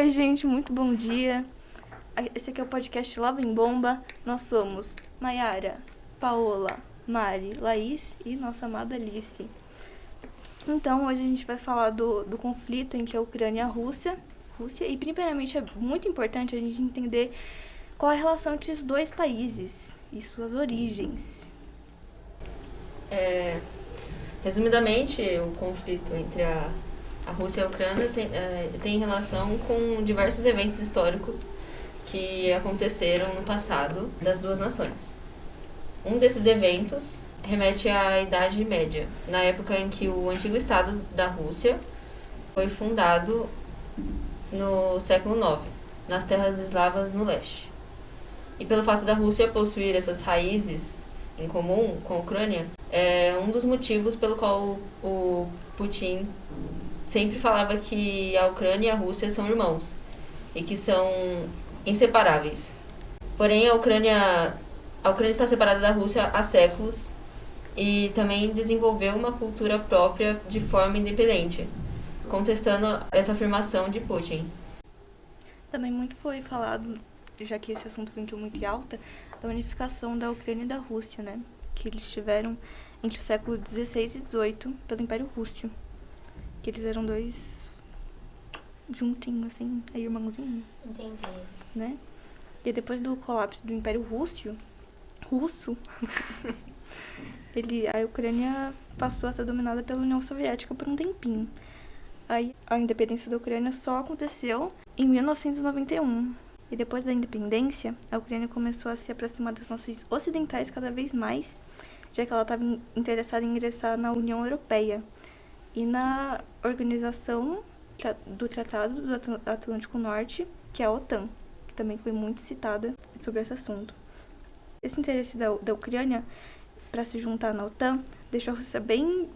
Oi, gente, muito bom dia. Esse aqui é o podcast Lava em Bomba. Nós somos Maiara, Paola, Mari, Laís e nossa amada Alice. Então, hoje a gente vai falar do conflito entre a Ucrânia e a Rússia. E, primeiramente, é muito importante a gente entender qual é a relação entre os dois países e suas origens. Resumidamente, o conflito entre a Rússia e a Ucrânia tem relação com diversos eventos históricos que aconteceram no passado das duas nações. Um desses eventos remete à Idade Média, na época em que o antigo Estado da Rússia foi fundado no século IX, nas terras eslavas no leste. E pelo fato da Rússia possuir essas raízes em comum com a Ucrânia, é um dos motivos pelo qual o Putin sempre falava que a Ucrânia e a Rússia são irmãos e que são inseparáveis. Porém, a Ucrânia está separada da Rússia há séculos e também desenvolveu uma cultura própria de forma independente, contestando essa afirmação de Putin. Também muito foi falado, já que esse assunto entrou muito em alta, da unificação da Ucrânia e da Rússia, né? Que eles tiveram entre o século XVI e XVIII pelo Império Russo. Que eles eram dois juntinhos, assim, irmãozinhos. Entendi. Né? E depois do colapso do Império Russo, a Ucrânia passou a ser dominada pela União Soviética por um tempinho. Aí a independência da Ucrânia só aconteceu em 1991. E depois da independência, a Ucrânia começou a se aproximar das nações ocidentais cada vez mais, já que ela estava interessada em ingressar na União Europeia e na organização do Tratado do Atlântico Norte, que é a OTAN, que também foi muito citada sobre esse assunto. Esse interesse da Ucrânia para se juntar na OTAN deixou a Rússia bem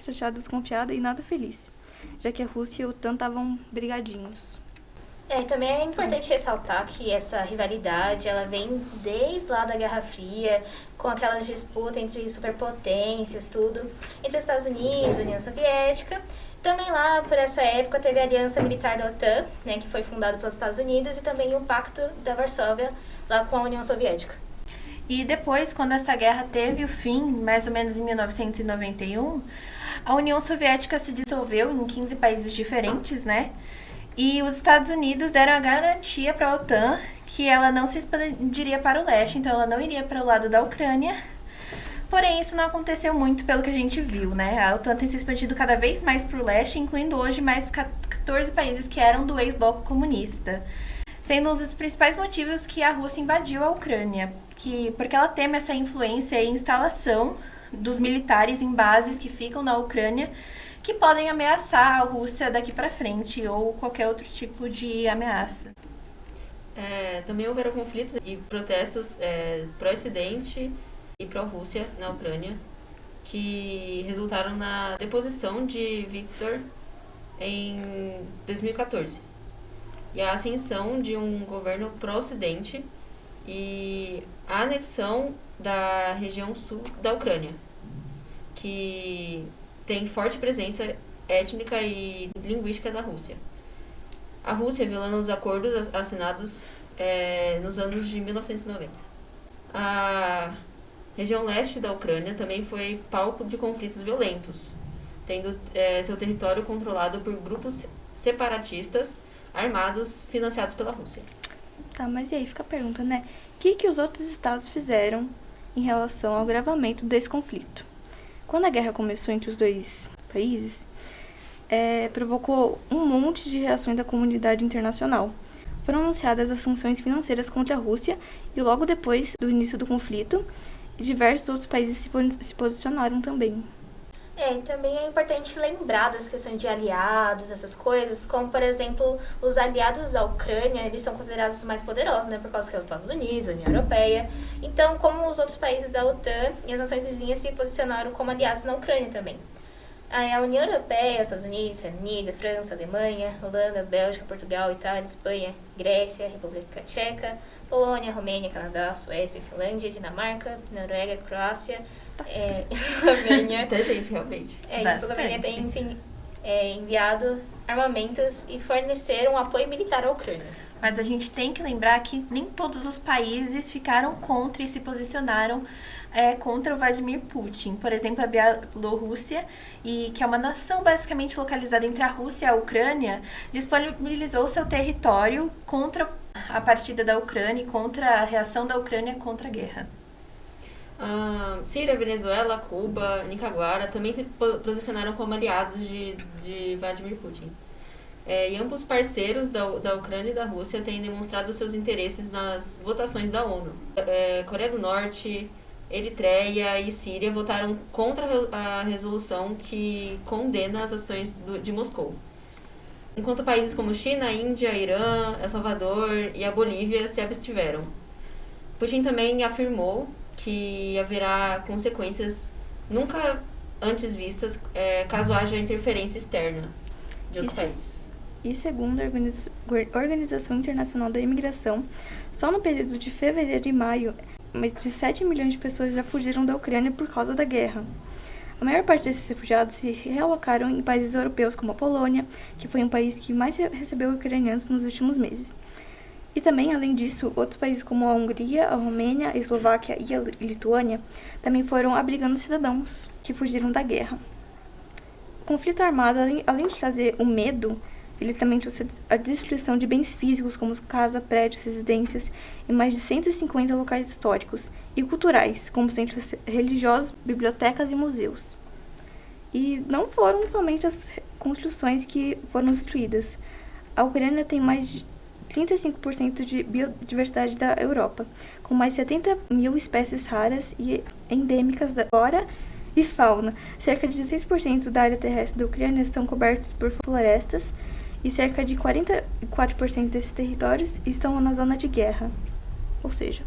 chateada, desconfiada e nada feliz, já que a Rússia e a OTAN estavam brigadinhos. E também é importante ressaltar que essa rivalidade, ela vem desde lá da Guerra Fria, com aquelas disputas entre superpotências, tudo, entre os Estados Unidos, a União Soviética. Também lá, por essa época, teve a Aliança Militar da OTAN, né, que foi fundada pelos Estados Unidos, e também o Pacto da Varsóvia, lá com a União Soviética. E depois, quando essa guerra teve o fim, mais ou menos em 1991, a União Soviética se dissolveu em 15 países diferentes, né? E os Estados Unidos deram a garantia para a OTAN que ela não se expandiria para o leste, então ela não iria para o lado da Ucrânia. Porém, isso não aconteceu muito pelo que a gente viu, né? A OTAN tem se expandido cada vez mais para o leste, incluindo hoje mais 14 países que eram do ex-bloco comunista, sendo um dos principais motivos que a Rússia invadiu a Ucrânia, porque ela teme essa influência e instalação dos militares em bases que ficam na Ucrânia, que podem ameaçar a Rússia daqui para frente ou qualquer outro tipo de ameaça. Também houveram conflitos e protestos pró-Ocidente e pró-Rússia na Ucrânia, que resultaram na deposição de Viktor em 2014 e a ascensão de um governo pró-Ocidente e a anexão da região sul da Ucrânia, que tem forte presença étnica e linguística da Rússia. A Rússia violando os acordos assinados nos anos de 1990. A região leste da Ucrânia também foi palco de conflitos violentos, tendo seu território controlado por grupos separatistas armados financiados pela Rússia. Tá, mas e aí fica a pergunta, né? O que os outros estados fizeram em relação ao agravamento desse conflito? Quando a guerra começou entre os dois países, provocou um monte de reações da comunidade internacional. Foram anunciadas as sanções financeiras contra a Rússia e logo depois do início do conflito, diversos outros países se posicionaram também. E também é importante lembrar das questões de aliados, essas coisas, como, por exemplo, os aliados da Ucrânia, eles são considerados os mais poderosos, né, por causa que é os Estados Unidos, a União Europeia. Então, como os outros países da OTAN e as nações vizinhas se posicionaram como aliados na Ucrânia também. A União Europeia, os Estados Unidos, Reino Unido, França, Alemanha, Holanda, Bélgica, Portugal, Itália, Espanha, Grécia, República Tcheca, Polônia, Romênia, Canadá, Suécia, Finlândia, Dinamarca, Noruega, Croácia, Eslovênia. Muita gente, realmente. Eslovênia tem, sim, enviado armamentos e forneceram apoio militar à Ucrânia. Mas a gente tem que lembrar que nem todos os países ficaram contra e se posicionaram contra o Vladimir Putin. Por exemplo, a Bielorrússia, que é uma nação basicamente localizada entre a Rússia e a Ucrânia, disponibilizou seu território contra a partida da Ucrânia e contra a reação da Ucrânia contra a guerra. Síria, Venezuela, Cuba, Nicarágua também se posicionaram como aliados de Vladimir Putin. E ambos parceiros da Ucrânia e da Rússia têm demonstrado seus interesses nas votações da ONU. Coreia do Norte, Eritreia e Síria votaram contra a resolução que condena as ações de Moscou. Enquanto países como China, Índia, Irã, El Salvador e a Bolívia se abstiveram. Putin também afirmou que haverá consequências nunca antes vistas caso haja interferência externa de outros países. E segundo a Organização Internacional da Imigração, só no período de fevereiro e maio, mais de 7 milhões de pessoas já fugiram da Ucrânia por causa da guerra. A maior parte desses refugiados se realocaram em países europeus como a Polônia, que foi um país que mais recebeu ucranianos nos últimos meses. E também, além disso, outros países como a Hungria, a Romênia, a Eslováquia e a Lituânia também foram abrigando cidadãos que fugiram da guerra. O conflito armado, além de trazer o medo, ele também trouxe a destruição de bens físicos como casa, prédios, residências e mais de 150 locais históricos e culturais, como centros religiosos, bibliotecas e museus. E não foram somente as construções que foram destruídas. A Ucrânia tem mais de 35% de biodiversidade da Europa, com mais de 70 mil espécies raras e endêmicas da flora e fauna. Cerca de 16% da área terrestre da Ucrânia estão cobertos por florestas e cerca de 44% desses territórios estão na zona de guerra. Ou seja,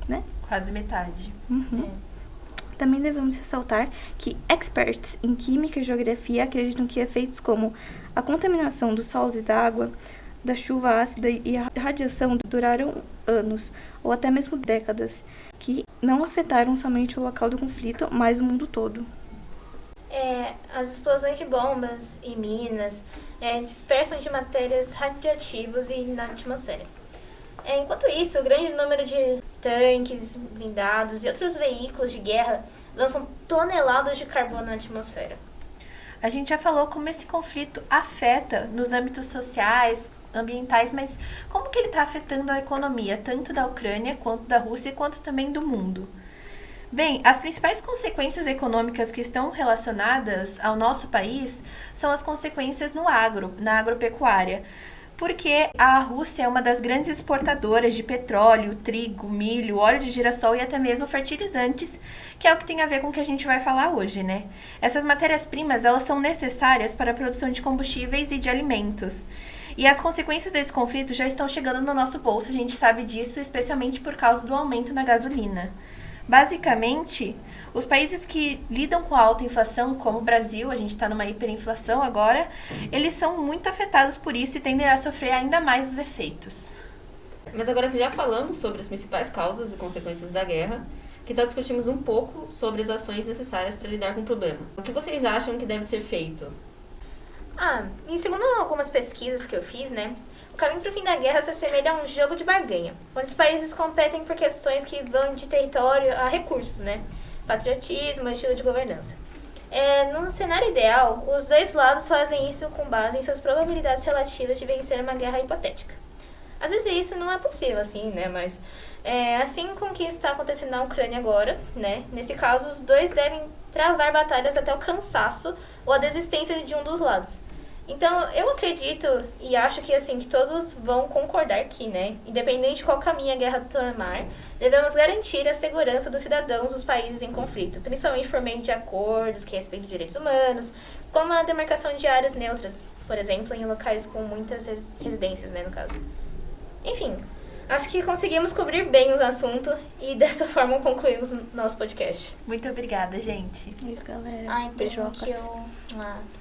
né? Quase metade. Também devemos ressaltar que experts em química e geografia acreditam que efeitos como a contaminação dos solos e da água, da chuva ácida e a radiação duraram anos, ou até mesmo décadas, que não afetaram somente o local do conflito, mas o mundo todo. As explosões de bombas e minas dispersam de matérias radioativas na atmosfera. Enquanto isso, o grande número de tanques, blindados e outros veículos de guerra lançam toneladas de carbono na atmosfera. A gente já falou como esse conflito afeta nos âmbitos sociais, ambientais, mas como que ele está afetando a economia, tanto da Ucrânia, quanto da Rússia, quanto também do mundo? Bem, as principais consequências econômicas que estão relacionadas ao nosso país são as consequências no na agropecuária, porque a Rússia é uma das grandes exportadoras de petróleo, trigo, milho, óleo de girassol e até mesmo fertilizantes, que é o que tem a ver com o que a gente vai falar hoje, né? Essas matérias-primas, elas são necessárias para a produção de combustíveis e de alimentos. E as consequências desse conflito já estão chegando no nosso bolso, a gente sabe disso, especialmente por causa do aumento na gasolina. Basicamente, os países que lidam com a alta inflação, como o Brasil, a gente está numa hiperinflação agora, eles são muito afetados por isso e tendem a sofrer ainda mais os efeitos. Mas agora que já falamos sobre as principais causas e consequências da guerra, que tal discutirmos um pouco sobre as ações necessárias para lidar com o problema? O que vocês acham que deve ser feito? E segundo algumas pesquisas que eu fiz, o caminho para o fim da guerra se assemelha a um jogo de barganha, onde os países competem por questões que vão de território a recursos, patriotismo, estilo de governança. No cenário ideal, os dois lados fazem isso com base em suas probabilidades relativas de vencer uma guerra hipotética. Às vezes isso não é possível, assim, mas assim como o que está acontecendo na Ucrânia agora, nesse caso, os dois devem travar batalhas até o cansaço ou a desistência de um dos lados. Então, eu acredito e acho que que todos vão concordar que, independente de qual caminho a guerra tomar, devemos garantir a segurança dos cidadãos dos países em conflito, principalmente por meio de acordos que respeitam direitos humanos, como a demarcação de áreas neutras, por exemplo, em locais com muitas residências, no caso. Enfim, acho que conseguimos cobrir bem o assunto e dessa forma concluímos o nosso podcast. Muito obrigada, gente. É isso, galera. Beijocas. Beijocas.